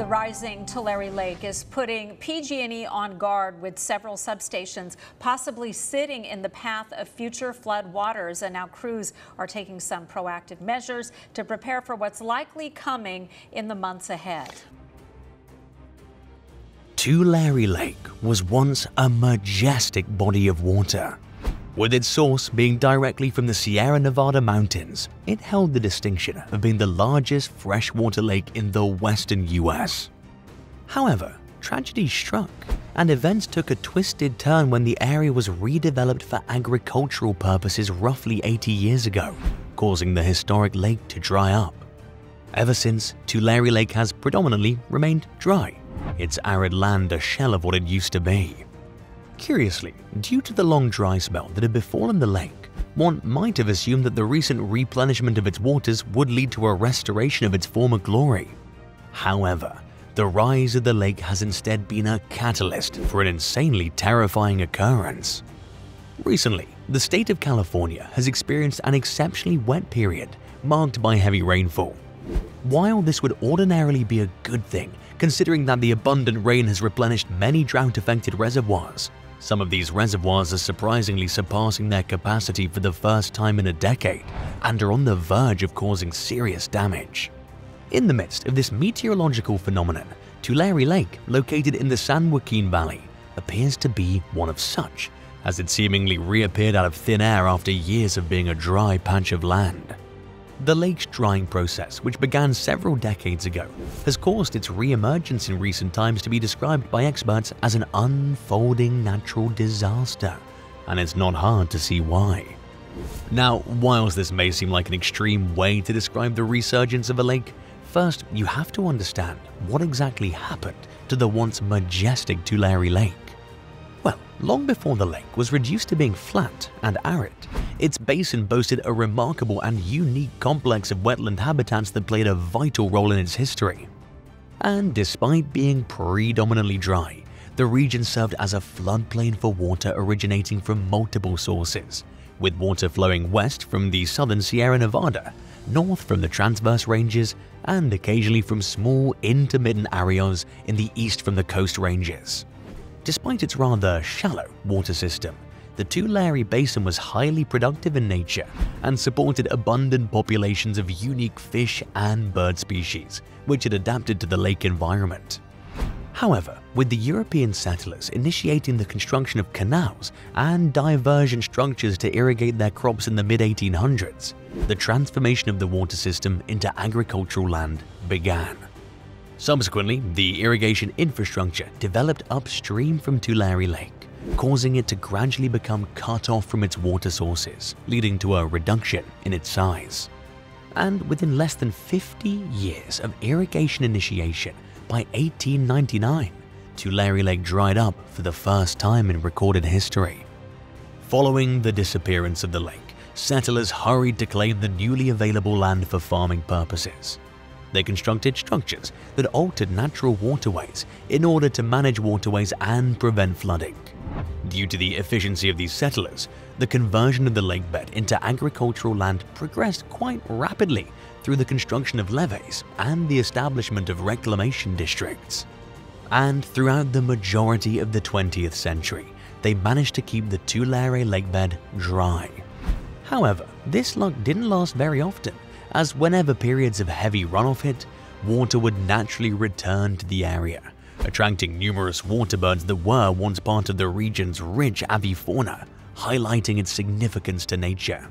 The rising Tulare Lake is putting PG&E on guard with several substations possibly sitting in the path of future flood waters. And now crews are taking some proactive measures to prepare for what's likely coming in the months ahead. Tulare Lake was once a majestic body of water. With its source being directly from the Sierra Nevada mountains, it held the distinction of being the largest freshwater lake in the Western U.S. However, tragedy struck, and events took a twisted turn when the area was redeveloped for agricultural purposes roughly 80 years ago, causing the historic lake to dry up. Ever since, Tulare Lake has predominantly remained dry, its arid land a shell of what it used to be. Curiously, due to the long dry spell that had befallen the lake, one might have assumed that the recent replenishment of its waters would lead to a restoration of its former glory. However, the rise of the lake has instead been a catalyst for an insanely terrifying occurrence. Recently, the state of California has experienced an exceptionally wet period marked by heavy rainfall. While this would ordinarily be a good thing, considering that the abundant rain has replenished many drought-affected reservoirs, some of these reservoirs are surprisingly surpassing their capacity for the first time in a decade and are on the verge of causing serious damage. In the midst of this meteorological phenomenon, Tulare Lake, located in the San Joaquin Valley, appears to be one of such, as it seemingly reappeared out of thin air after years of being a dry patch of land. The lake's drying process, which began several decades ago, has caused its re-emergence in recent times to be described by experts as an unfolding natural disaster, and it's not hard to see why. Now, whilst this may seem like an extreme way to describe the resurgence of a lake, first you have to understand what exactly happened to the once majestic Tulare Lake. Well, long before the lake was reduced to being flat and arid, its basin boasted a remarkable and unique complex of wetland habitats that played a vital role in its history. And despite being predominantly dry, the region served as a floodplain for water originating from multiple sources, with water flowing west from the southern Sierra Nevada, north from the transverse ranges, and occasionally from small intermittent areas in the east from the coast ranges. Despite its rather shallow water system, the Tulare Basin was highly productive in nature and supported abundant populations of unique fish and bird species, which had adapted to the lake environment. However, with the European settlers initiating the construction of canals and diversion structures to irrigate their crops in the mid-1800s, the transformation of the water system into agricultural land began. Subsequently, the irrigation infrastructure developed upstream from Tulare Lake, causing it to gradually become cut off from its water sources, leading to a reduction in its size. And within less than 50 years of irrigation initiation, by 1899, Tulare Lake dried up for the first time in recorded history. Following the disappearance of the lake, settlers hurried to claim the newly available land for farming purposes. They constructed structures that altered natural waterways in order to manage waterways and prevent flooding. Due to the efficiency of these settlers, the conversion of the lakebed into agricultural land progressed quite rapidly through the construction of levees and the establishment of reclamation districts. And throughout the majority of the 20th century, they managed to keep the Tulare lakebed dry. However, this luck didn't last very often, as whenever periods of heavy runoff hit, water would naturally return to the area, attracting numerous water birds that were once part of the region's rich avifauna, highlighting its significance to nature.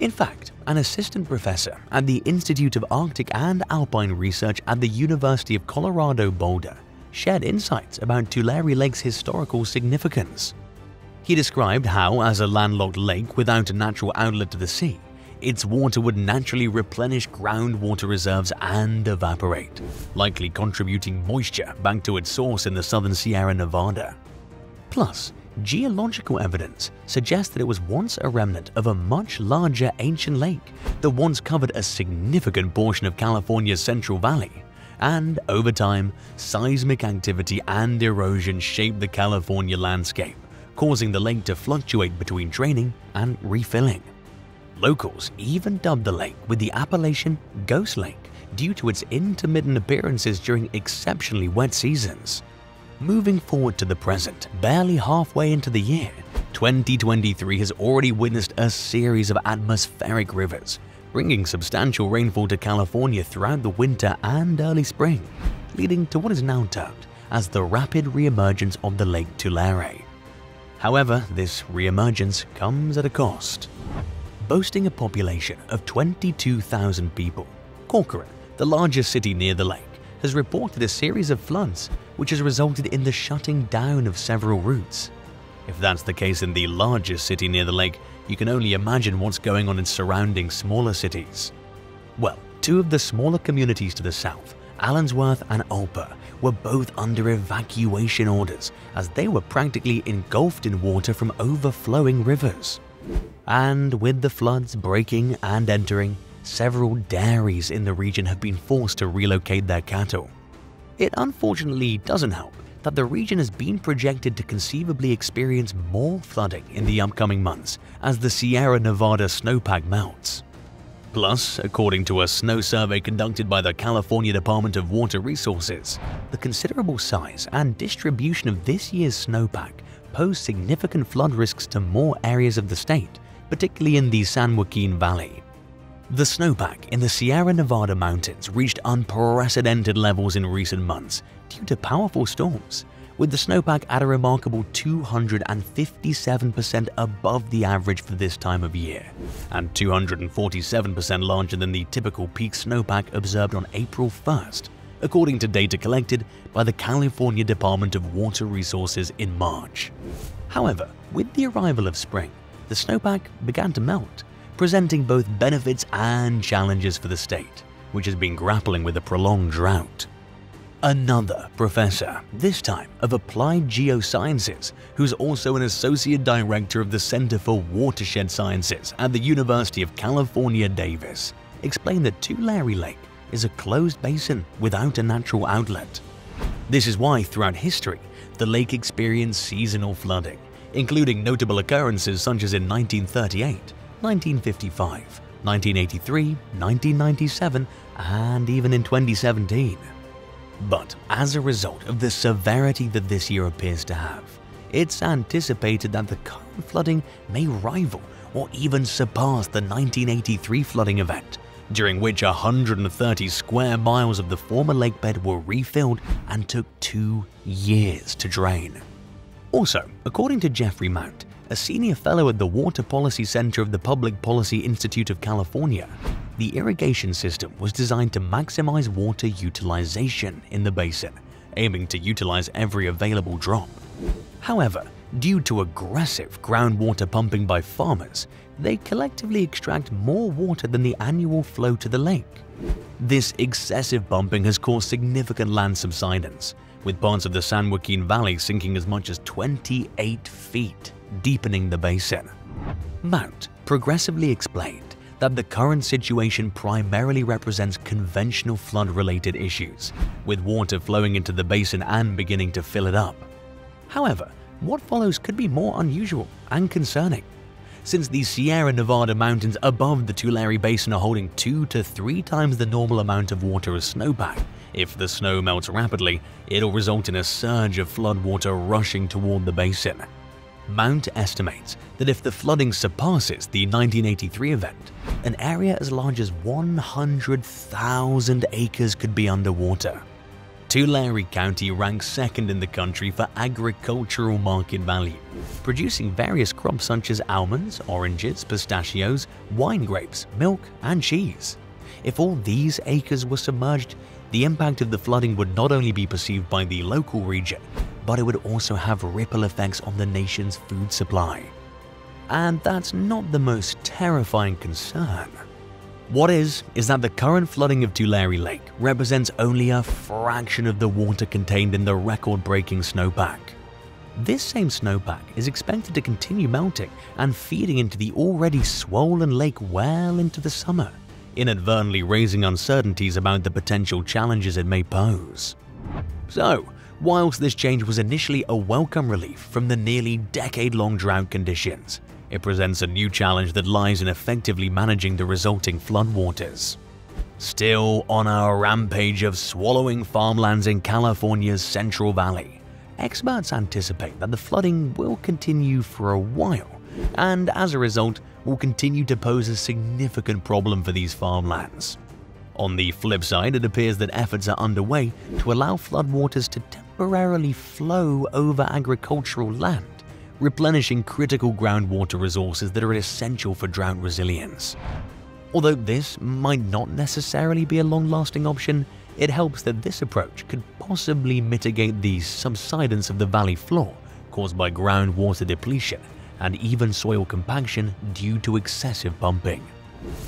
In fact, an assistant professor at the Institute of Arctic and Alpine Research at the University of Colorado Boulder shared insights about Tulare Lake's historical significance. He described how, as a landlocked lake without a natural outlet to the sea, its water would naturally replenish groundwater reserves and evaporate, likely contributing moisture back to its source in the southern Sierra Nevada. Plus, geological evidence suggests that it was once a remnant of a much larger ancient lake that once covered a significant portion of California's Central Valley, and over time, seismic activity and erosion shaped the California landscape, causing the lake to fluctuate between draining and refilling. Locals even dubbed the lake with the appellation Ghost Lake due to its intermittent appearances during exceptionally wet seasons. Moving forward to the present, barely halfway into the year, 2023 has already witnessed a series of atmospheric rivers, bringing substantial rainfall to California throughout the winter and early spring, leading to what is now termed as the rapid re-emergence of the Lake Tulare. However, this re-emergence comes at a cost. Boasting a population of 22,000 people, Corcoran, the largest city near the lake, has reported a series of floods which has resulted in the shutting down of several routes. If that's the case in the largest city near the lake, you can only imagine what's going on in surrounding smaller cities. Well, two of the smaller communities to the south, Allensworth and Ulper, were both under evacuation orders as they were practically engulfed in water from overflowing rivers. And with the floods breaking and entering, several dairies in the region have been forced to relocate their cattle. It unfortunately doesn't help that the region has been projected to conceivably experience more flooding in the upcoming months as the Sierra Nevada snowpack melts. Plus, according to a snow survey conducted by the California Department of Water Resources, the considerable size and distribution of this year's snowpack pose significant flood risks to more areas of the state, particularly in the San Joaquin Valley. The snowpack in the Sierra Nevada mountains reached unprecedented levels in recent months due to powerful storms, with the snowpack at a remarkable 257% above the average for this time of year, and 247% larger than the typical peak snowpack observed on April 1st, according to data collected by the California Department of Water Resources in March. However, with the arrival of spring, the snowpack began to melt, presenting both benefits and challenges for the state, which has been grappling with a prolonged drought. Another professor, this time of applied geosciences, who's also an associate director of the Center for Watershed Sciences at the University of California, Davis, explained that Tulare Lake is a closed basin without a natural outlet. This is why throughout history, the lake experienced seasonal flooding, including notable occurrences such as in 1938, 1955, 1983, 1997, and even in 2017. But as a result of the severity that this year appears to have, it's anticipated that the current flooding may rival or even surpass the 1983 flooding event, during which 130 square miles of the former lakebed were refilled and took 2 years to drain. Also, according to Jeffrey Mount, a senior fellow at the Water Policy Center of the Public Policy Institute of California, the irrigation system was designed to maximize water utilization in the basin, aiming to utilize every available drop. However, due to aggressive groundwater pumping by farmers, they collectively extract more water than the annual flow to the lake. This excessive pumping has caused significant land subsidence, with parts of the San Joaquin Valley sinking as much as 28 feet, deepening the basin. Mount progressively explained that the current situation primarily represents conventional flood-related issues, with water flowing into the basin and beginning to fill it up. However, what follows could be more unusual and concerning, since the Sierra Nevada mountains above the Tulare Basin are holding 2 to 3 times the normal amount of water as snowpack. If the snow melts rapidly, it'll result in a surge of floodwater rushing toward the basin. Mount estimates that if the flooding surpasses the 1983 event, an area as large as 100,000 acres could be underwater. Tulare County ranks second in the country for agricultural market value, producing various crops such as almonds, oranges, pistachios, wine grapes, milk, and cheese. If all these acres were submerged, the impact of the flooding would not only be perceived by the local region, but it would also have ripple effects on the nation's food supply. And that's not the most terrifying concern. What is that the current flooding of Tulare Lake represents only a fraction of the water contained in the record-breaking snowpack. This same snowpack is expected to continue melting and feeding into the already swollen lake well into the summer, inadvertently raising uncertainties about the potential challenges it may pose. So, whilst this change was initially a welcome relief from the nearly decade-long drought conditions, it presents a new challenge that lies in effectively managing the resulting floodwaters. Still on our rampage of swallowing farmlands in California's Central Valley, experts anticipate that the flooding will continue for a while, and as a result, will continue to pose a significant problem for these farmlands. On the flip side, it appears that efforts are underway to allow floodwaters to temporarily flow over agricultural land, replenishing critical groundwater resources that are essential for drought resilience. Although this might not necessarily be a long-lasting option, it helps that this approach could possibly mitigate the subsidence of the valley floor caused by groundwater depletion and even soil compaction due to excessive pumping.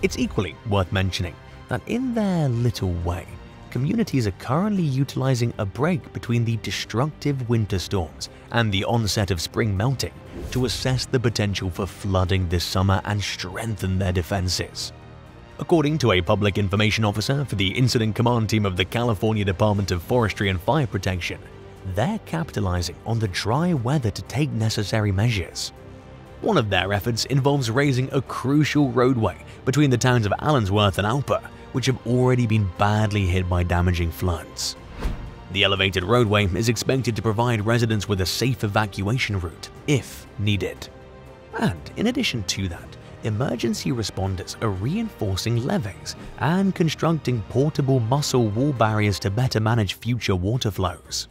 It's equally worth mentioning that in their little way, communities are currently utilizing a break between the destructive winter storms and the onset of spring melting to assess the potential for flooding this summer and strengthen their defenses. According to a public information officer for the Incident Command Team of the California Department of Forestry and Fire Protection, they're capitalizing on the dry weather to take necessary measures. One of their efforts involves raising a crucial roadway between the towns of Allensworth and Alpa, which have already been badly hit by damaging floods. The elevated roadway is expected to provide residents with a safe evacuation route if needed. And in addition to that, emergency responders are reinforcing levees and constructing portable mussel wall barriers to better manage future water flows.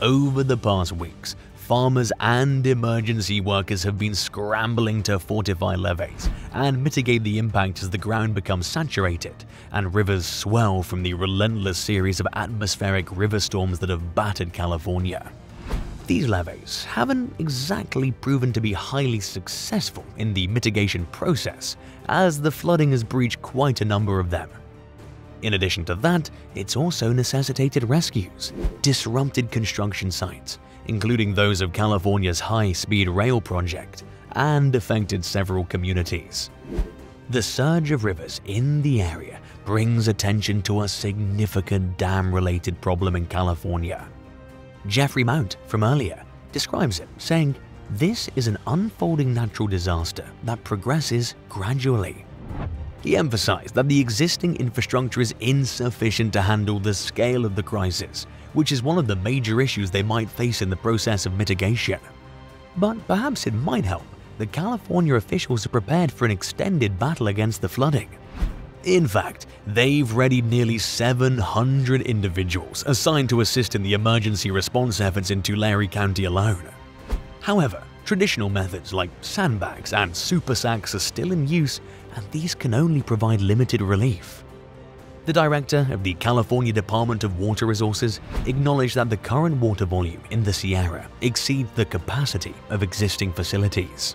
Over the past weeks, farmers and emergency workers have been scrambling to fortify levees and mitigate the impact as the ground becomes saturated and rivers swell from the relentless series of atmospheric river storms that have battered California. These levees haven't exactly proven to be highly successful in the mitigation process, as the flooding has breached quite a number of them. In addition to that, it's also necessitated rescues, disrupted construction sites, including those of California's high-speed rail project, and affected several communities. The surge of rivers in the area brings attention to a significant dam-related problem in California. Jeffrey Mount from earlier describes it, saying, "This is an unfolding natural disaster that progresses gradually." He emphasized that the existing infrastructure is insufficient to handle the scale of the crisis, which is one of the major issues they might face in the process of mitigation. But perhaps it might help that California officials are prepared for an extended battle against the flooding. In fact, they've readied nearly 700 individuals assigned to assist in the emergency response efforts in Tulare County alone. However, traditional methods like sandbags and super sacks are still in use, and these can only provide limited relief. The director of the California Department of Water Resources acknowledged that the current water volume in the Sierra exceeds the capacity of existing facilities.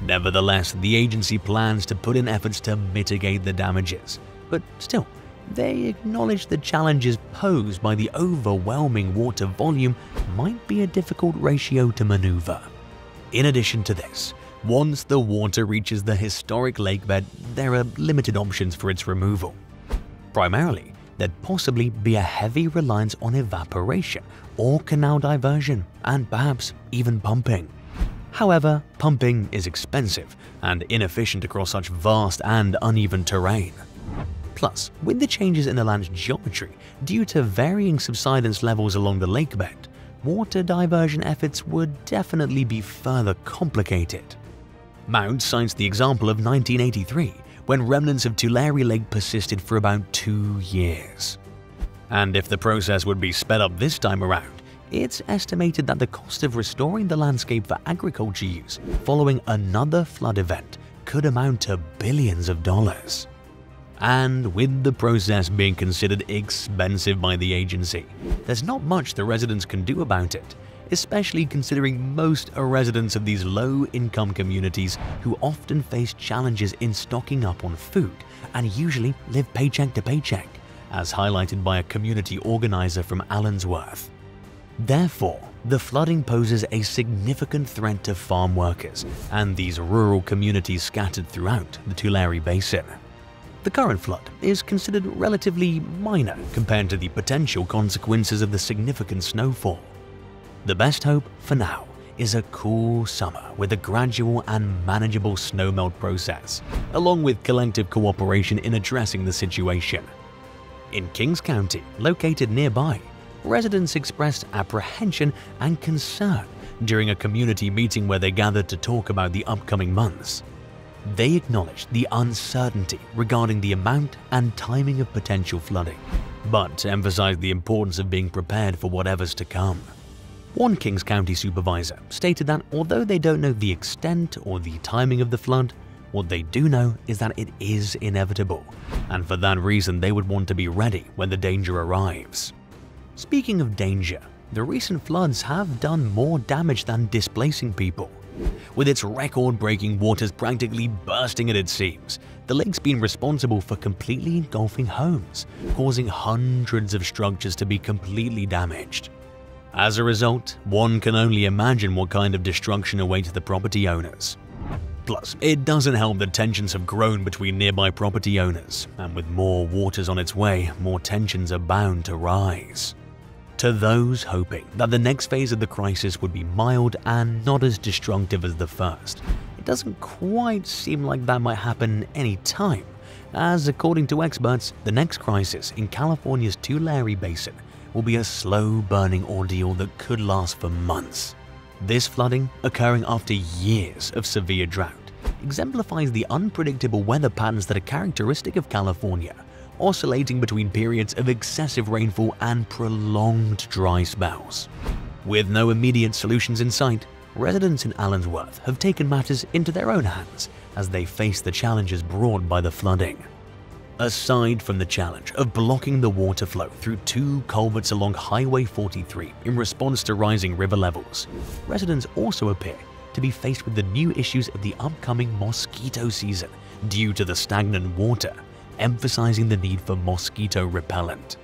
Nevertheless, the agency plans to put in efforts to mitigate the damages, but still, they acknowledge the challenges posed by the overwhelming water volume might be a difficult ratio to maneuver. In addition to this, once the water reaches the historic lakebed, there are limited options for its removal. Primarily, there'd possibly be a heavy reliance on evaporation or canal diversion, and perhaps even pumping. However, pumping is expensive and inefficient across such vast and uneven terrain. Plus, with the changes in the land's geometry due to varying subsidence levels along the lakebed, water diversion efforts would definitely be further complicated. Mount cites the example of 1983, when remnants of Tulare Lake persisted for about 2 years. And if the process would be sped up this time around, it's estimated that the cost of restoring the landscape for agriculture use following another flood event could amount to billions of dollars. And with the process being considered expensive by the agency, there's not much the residents can do about it, especially considering most are residents of these low-income communities who often face challenges in stocking up on food and usually live paycheck to paycheck, as highlighted by a community organizer from Allensworth. Therefore, the flooding poses a significant threat to farm workers and these rural communities scattered throughout the Tulare Basin. The current flood is considered relatively minor compared to the potential consequences of the significant snowfall. The best hope for now is a cool summer with a gradual and manageable snowmelt process, along with collective cooperation in addressing the situation. In Kings County, located nearby, residents expressed apprehension and concern during a community meeting where they gathered to talk about the upcoming months. They acknowledged the uncertainty regarding the amount and timing of potential flooding, but emphasized the importance of being prepared for whatever's to come. One Kings County supervisor stated that although they don't know the extent or the timing of the flood, what they do know is that it is inevitable, and for that reason they would want to be ready when the danger arrives. Speaking of danger, the recent floods have done more damage than displacing people. With its record-breaking waters practically bursting at its seams, the lake's been responsible for completely engulfing homes, causing hundreds of structures to be completely damaged. As a result, one can only imagine what kind of destruction awaits the property owners. Plus, it doesn't help that tensions have grown between nearby property owners, and with more waters on its way, more tensions are bound to rise. To those hoping that the next phase of the crisis would be mild and not as destructive as the first, it doesn't quite seem like that might happen any time, as according to experts, the next crisis in California's Tulare Basin will be a slow-burning ordeal that could last for months. This flooding, occurring after years of severe drought, exemplifies the unpredictable weather patterns that are characteristic of California, oscillating between periods of excessive rainfall and prolonged dry spells. With no immediate solutions in sight, residents in Allensworth have taken matters into their own hands as they face the challenges brought by the flooding. Aside from the challenge of blocking the water flow through two culverts along Highway 43 in response to rising river levels, residents also appear to be faced with the new issues of the upcoming mosquito season due to the stagnant water, emphasizing the need for mosquito repellent.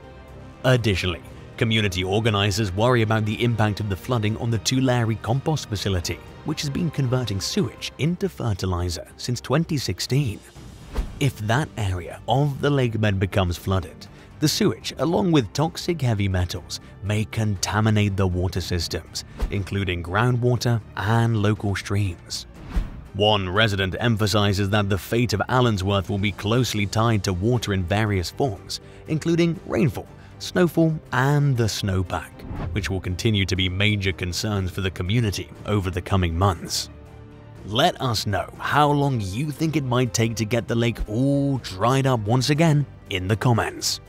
Additionally, community organizers worry about the impact of the flooding on the Tulare compost facility, which has been converting sewage into fertilizer since 2016. If that area of the lake bed becomes flooded, the sewage, along with toxic heavy metals, may contaminate the water systems, including groundwater and local streams. One resident emphasizes that the fate of Allensworth will be closely tied to water in various forms, including rainfall, snowfall, and the snowpack, which will continue to be major concerns for the community over the coming months. Let us know how long you think it might take to get the lake all dried up once again in the comments.